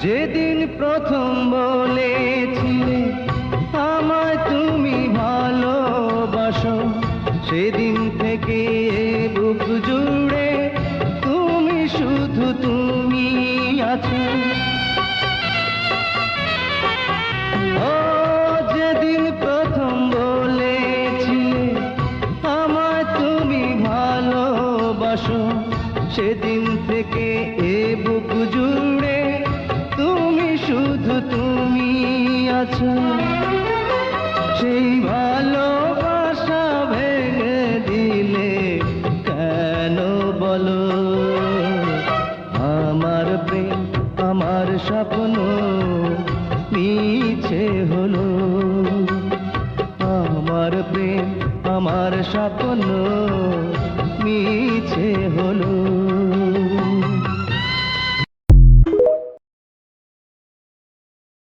যেদিন প্রথম বলেছিলে আমায় তুমি ভালোবাসো, সেদিন থেকে বুক জুড়ে তুমি শুধু তুমি আছো। ও যেদিন প্রথম বলেছিলে আমায় তুমি ভালোবাসো, সেদিন থেকে বুক জুড়ে তুমি শুধু তুমি আছো। সেই ভালোবাসা ভেঙে দিলে কেন বলো? আমার প্রেম আমার স্বপ্ন মিছে হলো। আমার প্রেম আমার স্বপ্ন মিছে হলো।